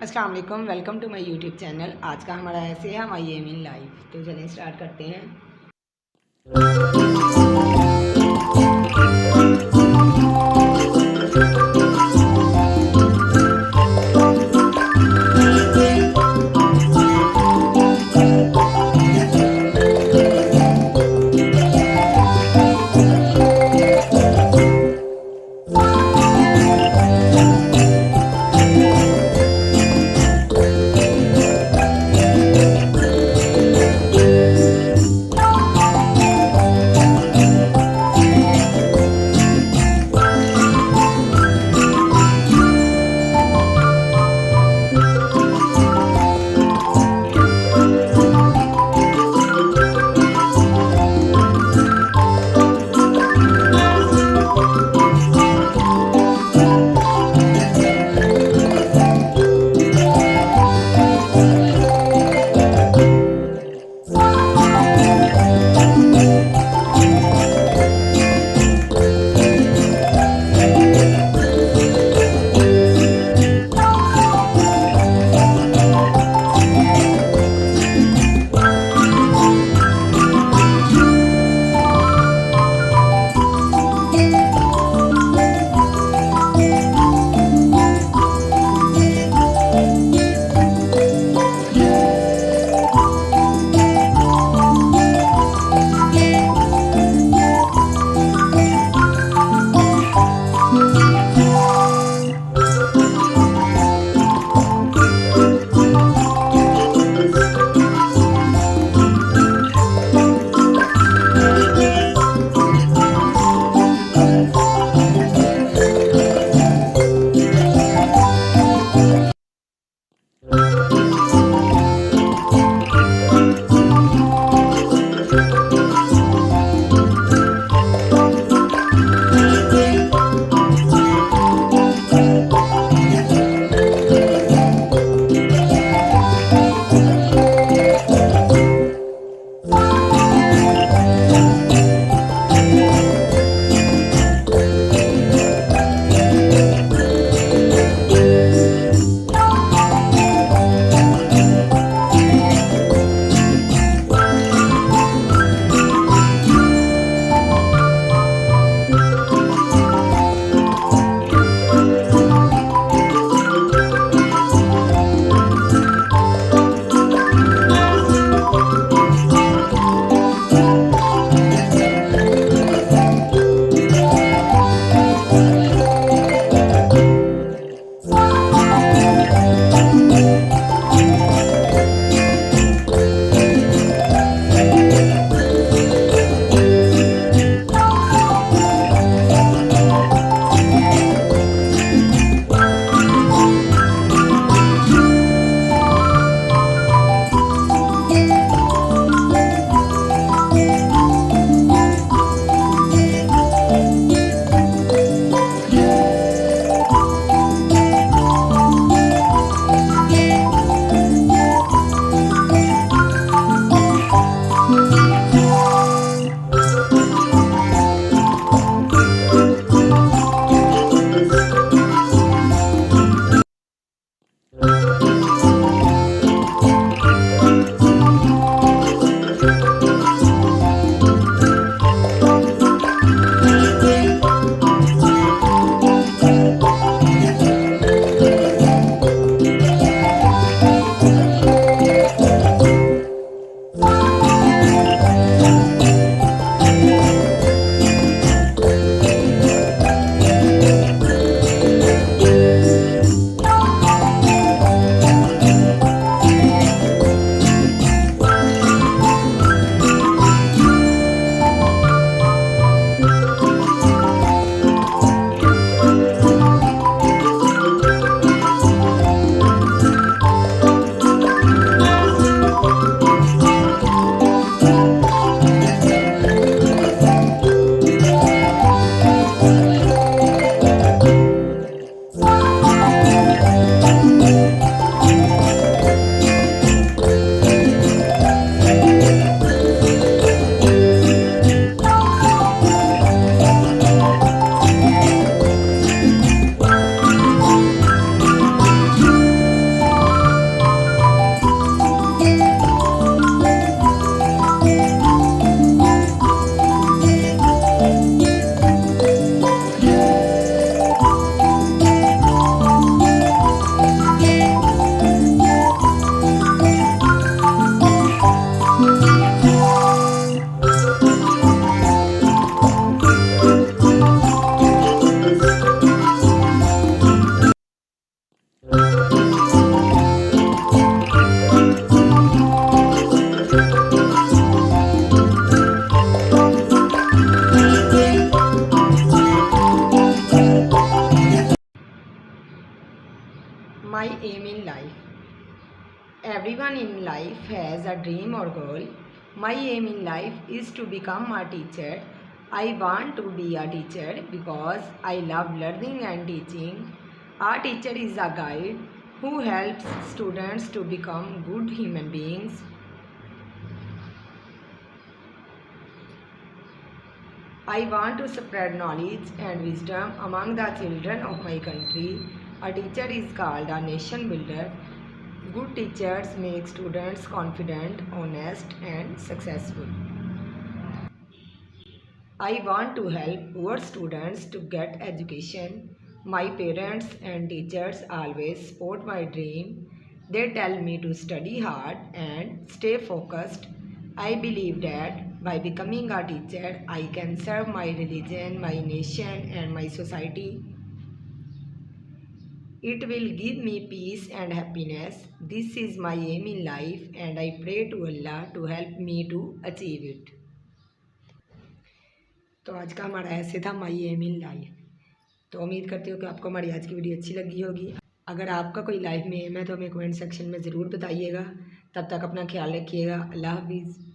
अस्सलाम वालेकुम, welcome to my YouTube channel. आज का हमारा ऐसे है माई एम इन लाइफ। तो चलिए स्टार्ट करते हैं। aim in life. Everyone in life has a dream or goal. My aim in life is to become a teacher. I want to be a teacher because I love learning and teaching. A teacher is a guide who helps students to become good human beings. I want to spread knowledge and wisdom among the children of my country. A teacher is called a nation builder. Good teachers make students confident, honest, and successful. I want to help poor students to get education. My parents and teachers always support my dream. They tell me to study hard and stay focused. I believe that by becoming a teacher, I can serve my religion, my nation, and my society. It will give me peace and happiness. This is my aim in life, and I pray to Allah to help me to achieve it. तो आज का हमारा ऐसे था माई M in life. तो उम्मीद करती हूँ कि आपको हमारी आज की वीडियो अच्छी लगी होगी। अगर आपका कोई लाइफ में एम है तो हमें कमेंट सेक्शन में ज़रूर बताइएगा। तब तक अपना ख्याल रखिएगा। अल्लाह हाफिज़।